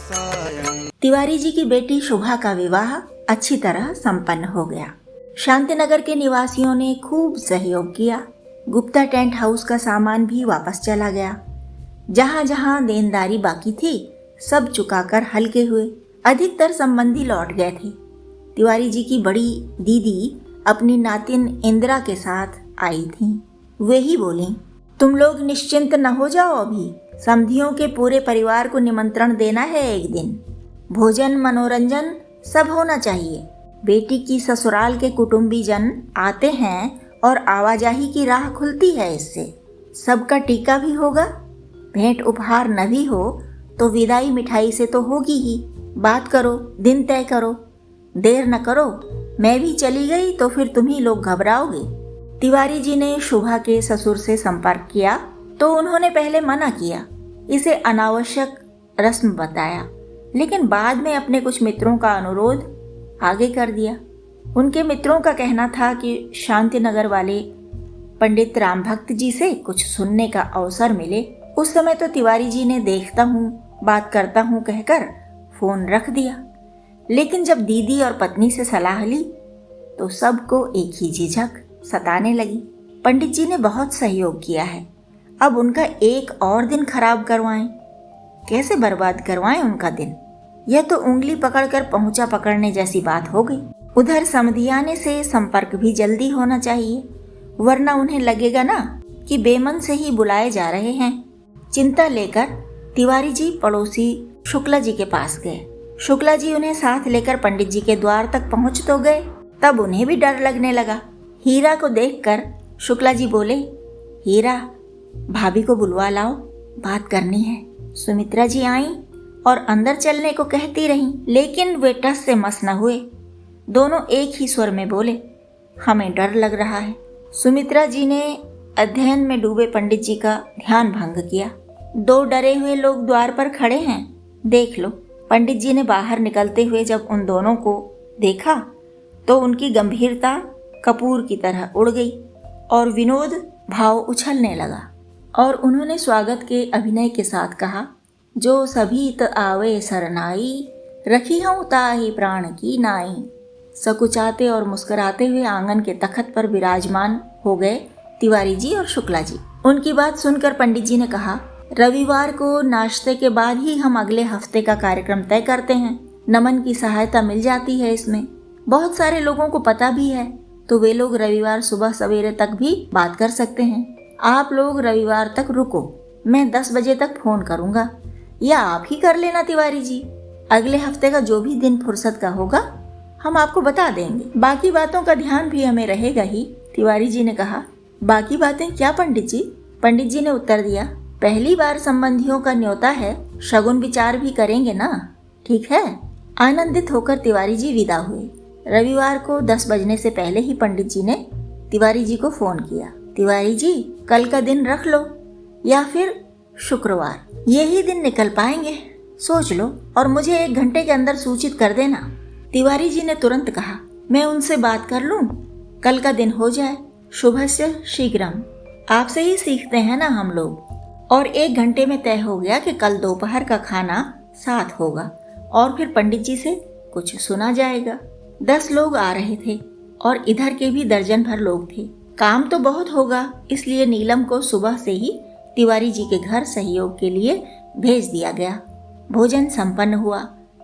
तिवारी जी की बेटी शुभा का विवाह अच्छी तरह संपन्न हो गया। शांतिनगर के निवासियों ने खूब सहयोग किया। गुप्ता टेंट हाउस का सामान भी वापस चला गया। जहां जहां देनदारी बाकी थी सब चुकाकर हल्के हुए। अधिकतर संबंधी लौट गए थे। तिवारी जी की बड़ी दीदी अपनी नातिन इंदिरा के साथ आई थीं। वे ही बोली, तुम लोग निश्चिंत न हो जाओ, अभी समधियों के पूरे परिवार को निमंत्रण देना है। एक दिन भोजन मनोरंजन सब होना चाहिए। बेटी की ससुराल के कुटुंबी जन आते हैं और आवाजाही की राह खुलती है। इससे सबका टीका भी होगा। भेंट उपहार न भी हो तो विदाई मिठाई से तो होगी ही। बात करो, दिन तय करो, देर न करो। मैं भी चली गई तो फिर तुम ही लोग घबराओगे। तिवारी जी ने शुभा के ससुर से संपर्क किया तो उन्होंने पहले मना किया, इसे अनावश्यक रस्म बताया, लेकिन बाद में अपने कुछ मित्रों का अनुरोध आगे कर दिया। उनके मित्रों का कहना था कि शांतिनगर वाले पंडित राम भक्त जी से कुछ सुनने का अवसर मिले। उस समय तो तिवारी जी ने देखता हूँ बात करता हूँ कहकर फोन रख दिया। लेकिन जब दीदी और पत्नी से सलाह ली तो सबको एक ही झिझक सताने लगी। पंडित जी ने बहुत सहयोग किया है, अब उनका एक और दिन खराब करवाएं। कैसे बर्बाद करवाएं उनका दिन? यह तो उंगली पकड़कर पहुंचा पकड़ने जैसी बात हो गई। उधर समधियाने से संपर्क भी जल्दी होना चाहिए, वरना उन्हें लगेगा ना कि बेमन से ही बुलाए जा रहे हैं। चिंता लेकर तिवारी जी पड़ोसी शुक्ला जी के पास गए। शुक्ला जी उन्हें साथ लेकर पंडित जी के द्वार तक पहुंच तो गए, तब उन्हें भी डर लगने लगा। हीरा को देखकर शुक्ला जी बोले, हीरा, भाभी को बुलवा लाओ, बात करनी है। सुमित्रा जी आईं और अंदर चलने को कहती रहीं, लेकिन वे टस से मस न हुए। दोनों एक ही स्वर में बोले, हमें डर लग रहा है। सुमित्रा जी ने अध्ययन में डूबे पंडित जी का ध्यान भंग किया। दो डरे हुए लोग द्वार पर खड़े हैं, देख लो। पंडित जी ने बाहर निकलते हुए जब उन दोनों को देखा तो उनकी गंभीरता कपूर की तरह उड़ गई और विनोद भाव उछलने लगा। और उन्होंने स्वागत के अभिनय के साथ कहा, जो सभी त आवे सरनाई, रखी हूँ ताही प्राण की नाई। सकुचाते और मुस्कुराते हुए आंगन के तखत पर विराजमान हो गए तिवारी जी और शुक्ला जी। उनकी बात सुनकर पंडित जी ने कहा, रविवार को नाश्ते के बाद ही हम अगले हफ्ते का कार्यक्रम तय करते हैं। नमन की सहायता मिल जाती है इसमें। बहुत सारे लोगों को पता भी है, तो वे लोग रविवार सुबह सवेरे तक भी बात कर सकते हैं। आप लोग रविवार तक रुको, मैं 10 बजे तक फोन करूंगा, या आप ही कर लेना तिवारी जी। अगले हफ्ते का जो भी दिन फुर्सत का होगा हम आपको बता देंगे। बाकी बातों का ध्यान भी हमें रहेगा ही। तिवारी जी ने कहा, बाकी बातें क्या पंडित जी? पंडित जी ने उत्तर दिया, पहली बार संबंधियों का न्योता है, शगुन विचार भी करेंगे ना, ठीक है। आनंदित होकर तिवारी जी विदा हुए। रविवार को 10 बजने से पहले ही पंडित जी ने तिवारी जी को फोन किया, तिवारी जी कल का दिन रख लो या फिर शुक्रवार, यही दिन निकल पाएंगे, सोच लो और मुझे 1 घंटे के अंदर सूचित कर देना। तिवारी जी ने तुरंत कहा, मैं उनसे बात कर लूं, कल का दिन हो जाए। शुभस्य शीघ्रम, आपसे ही सीखते हैं ना हम लोग। और 1 घंटे में तय हो गया कि कल दोपहर का खाना साथ होगा और फिर पंडित जी से कुछ सुना जाएगा। 10 लोग आ रहे थे और इधर के भी दर्जन भर लोग थे। काम तो बहुत होगा, इसलिए नीलम को सुबह से ही तिवारी जी के घर सहयोग के लिए भेज दिया गया। भोजन संपन्न हुआ।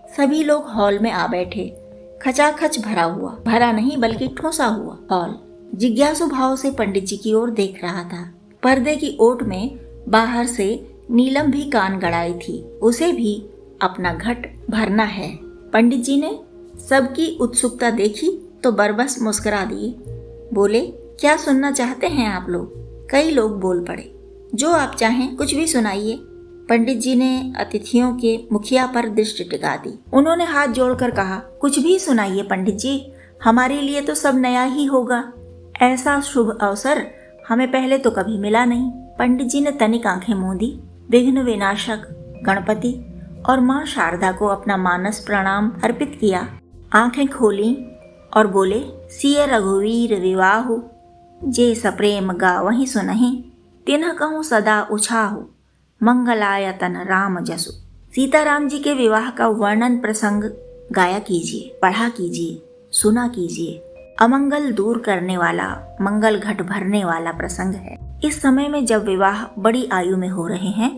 सभी लोग हॉल में आ बैठे। खचाखच भरा हुआ, भरा नहीं बल्कि ठोसा हुआ हॉल जिज्ञासु भाव से पंडित जी की ओर देख रहा था। पर्दे की ओट में बाहर से नीलम भी कान गड़ाई थी, उसे भी अपना घट भरना है। पंडित जी ने सबकी उत्सुकता देखी तो बरबस मुस्कुरा दिए, बोले, क्या सुनना चाहते हैं आप लोग? कई लोग बोल पड़े, जो आप चाहें कुछ भी सुनाइए। पंडित जी ने अतिथियों के मुखिया पर दृष्टि टिका दी। उन्होंने हाथ जोड़कर कहा, कुछ भी सुनाइए पंडित जी, हमारे लिए तो सब नया ही होगा। ऐसा शुभ अवसर हमें पहले तो कभी मिला नहीं। पंडित जी ने तनिक आंखें मूंदी। विघ्न विनाशक गणपति और माँ शारदा को अपना मानस प्रणाम अर्पित किया। आंखें खोली और बोले, सिय रघुवीर विवाहु, जे सप्रेम गा वहीं सुनहि, तिन्ह कहूँ सदा उछाहु, मंगलायतन राम जसु। सीताराम जी के विवाह का वर्णन प्रसंग गाया कीजिए, पढ़ा कीजिए, सुना कीजिए। अमंगल दूर करने वाला, मंगल घट भरने वाला प्रसंग है। इस समय में जब विवाह बड़ी आयु में हो रहे हैं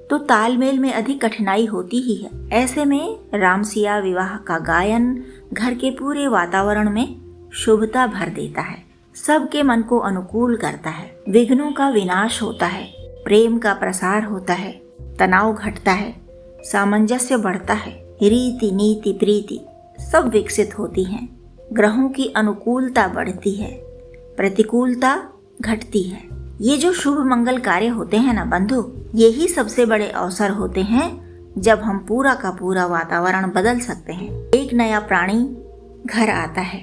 तो तालमेल में अधिक कठिनाई होती ही है। ऐसे में राम सिया विवाह का गायन घर के पूरे वातावरण में शुभता भर देता है, सबके मन को अनुकूल करता है, विघ्नों का विनाश होता है, प्रेम का प्रसार होता है, तनाव घटता है, सामंजस्य बढ़ता है, रीति नीति प्रीति सब विकसित होती हैं, ग्रहों की अनुकूलता बढ़ती है, प्रतिकूलता घटती है। ये जो शुभ मंगल कार्य होते हैं ना बंधु, यही सबसे बड़े अवसर होते हैं जब हम पूरा का पूरा वातावरण बदल सकते हैं। एक नया प्राणी घर आता है,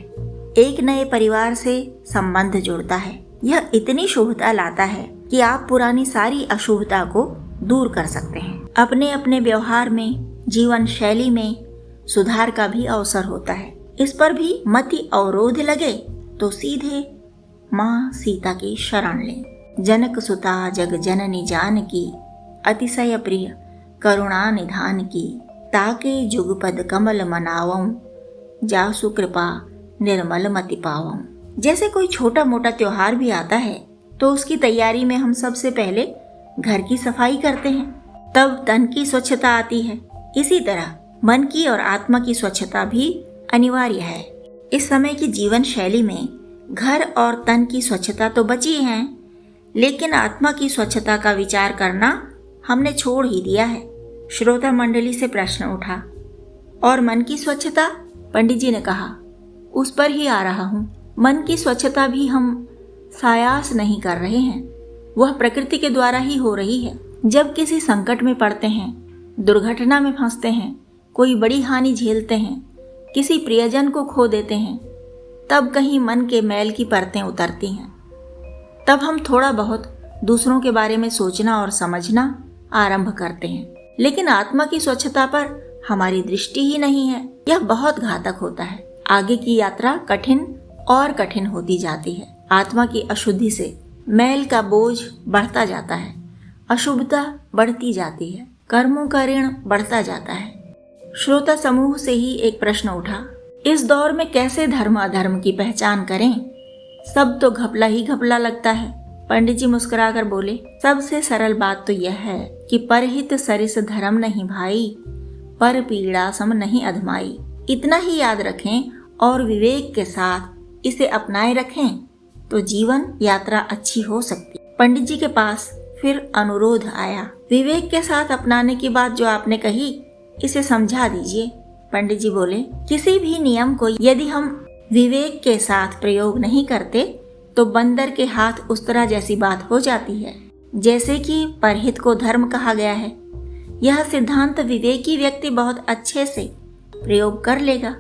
एक नए परिवार से संबंध जुड़ता है। यह इतनी शुभता लाता है कि आप पुरानी सारी अशुभता को दूर कर सकते हैं। अपने अपने व्यवहार में, जीवन शैली में सुधार का भी अवसर होता है। इस पर भी मति अवरोध लगे तो सीधे माँ सीता की शरण लें। जनक सुता जग जननी जानकी, अतिशय प्रिय करुणा निधान की, ताके जुगपद कमल मनावऊं, जासु कृपा निर्मल मति पावऊं। जैसे कोई छोटा मोटा त्योहार भी आता है तो उसकी तैयारी में हम सबसे पहले घर की सफाई करते हैं, तब तन की स्वच्छता आती है। इसी तरह मन की और आत्मा की स्वच्छता भी अनिवार्य है। इस समय की जीवन शैली में घर और तन की स्वच्छता तो बची है, लेकिन आत्मा की स्वच्छता का विचार करना हमने छोड़ ही दिया है। श्रोता मंडली से प्रश्न उठा, और मन की स्वच्छता? पंडित जी ने कहा, उस पर ही आ रहा हूँ। मन की स्वच्छता भी हम सायास नहीं कर रहे हैं, वह प्रकृति के द्वारा ही हो रही है। जब किसी संकट में पड़ते हैं, दुर्घटना में फंसते हैं, कोई बड़ी हानि झेलते हैं, किसी प्रियजन को खो देते हैं, तब कहीं मन के मैल की परतें उतरती हैं। तब हम थोड़ा बहुत दूसरों के बारे में सोचना और समझना आरंभ करते हैं, लेकिन आत्मा की स्वच्छता पर हमारी दृष्टि ही नहीं है। यह बहुत घातक होता है। आगे की यात्रा कठिन और कठिन होती जाती है। आत्मा की अशुद्धि से मैल का बोझ बढ़ता जाता है, अशुभता बढ़ती जाती है, कर्मों का ऋण बढ़ता जाता है। श्रोता समूह से ही एक प्रश्न उठा, इस दौर में कैसे धर्म अधर्म की पहचान करें? सब तो घपला ही घपला लगता है। पंडित जी मुस्कुराकर बोले, सबसे सरल बात तो यह है कि परहित सरिस धर्म नहीं भाई, पर पीड़ा सम नहीं अधमाई। इतना ही याद रखें और विवेक के साथ इसे अपनाए रखें तो जीवन यात्रा अच्छी हो सकती। पंडित जी के पास फिर अनुरोध आया, विवेक के साथ अपनाने की बात जो आपने कही, इसे समझा दीजिए। पंडित जी बोले, किसी भी नियम को यदि हम विवेक के साथ प्रयोग नहीं करते तो बंदर के हाथ उस तरह जैसी बात हो जाती है। जैसे कि परहित को धर्म कहा गया है, यह सिद्धांत विवेकी व्यक्ति बहुत अच्छे से प्रयोग कर लेगा।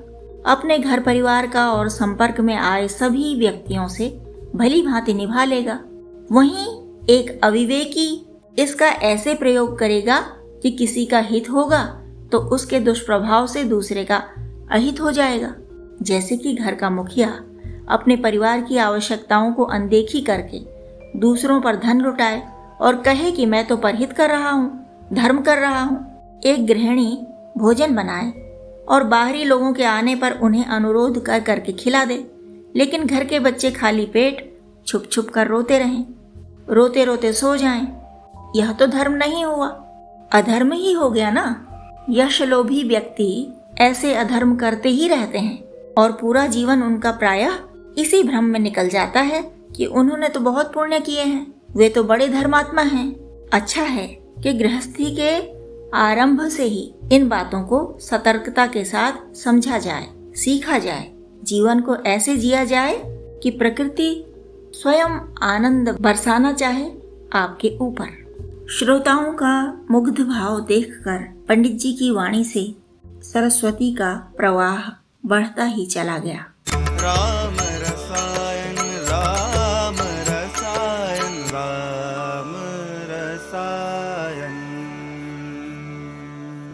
अपने घर परिवार का और संपर्क में आए सभी व्यक्तियों से भली भांति निभा लेगा। वहीं एक अविवेकी इसका ऐसे प्रयोग करेगा कि किसी का हित होगा तो उसके दुष्प्रभाव से दूसरे का अहित हो जाएगा। जैसे कि घर का मुखिया अपने परिवार की आवश्यकताओं को अनदेखी करके दूसरों पर धन लुटाए और कहे कि मैं तो परहित कर रहा हूँ, धर्म कर रहा हूँ। एक गृहिणी भोजन बनाए और बाहरी लोगों के आने पर उन्हें अनुरोध कर करके खिला दे, लेकिन घर के बच्चे खाली पेट छुप छुप कर रोते रहें, रोते रोते सो जाएं। यह तो धर्म नहीं हुआ, अधर्म ही हो गया ना। यशलोभी व्यक्ति ऐसे अधर्म करते ही रहते हैं और पूरा जीवन उनका प्रायः इसी भ्रम में निकल जाता है कि उन्होंने तो बहुत पुण्य किए हैं, वे तो बड़े धर्मात्मा हैं। अच्छा है कि गृहस्थी के आरंभ से ही इन बातों को सतर्कता के साथ समझा जाए, सीखा जाए, जीवन को ऐसे जिया जाए कि प्रकृति स्वयं आनंद बरसाना चाहे आपके ऊपर। श्रोताओं का मुग्ध भाव देखकर पंडित जी की वाणी से सरस्वती का प्रवाह बढ़ता ही चला गया। राम रसा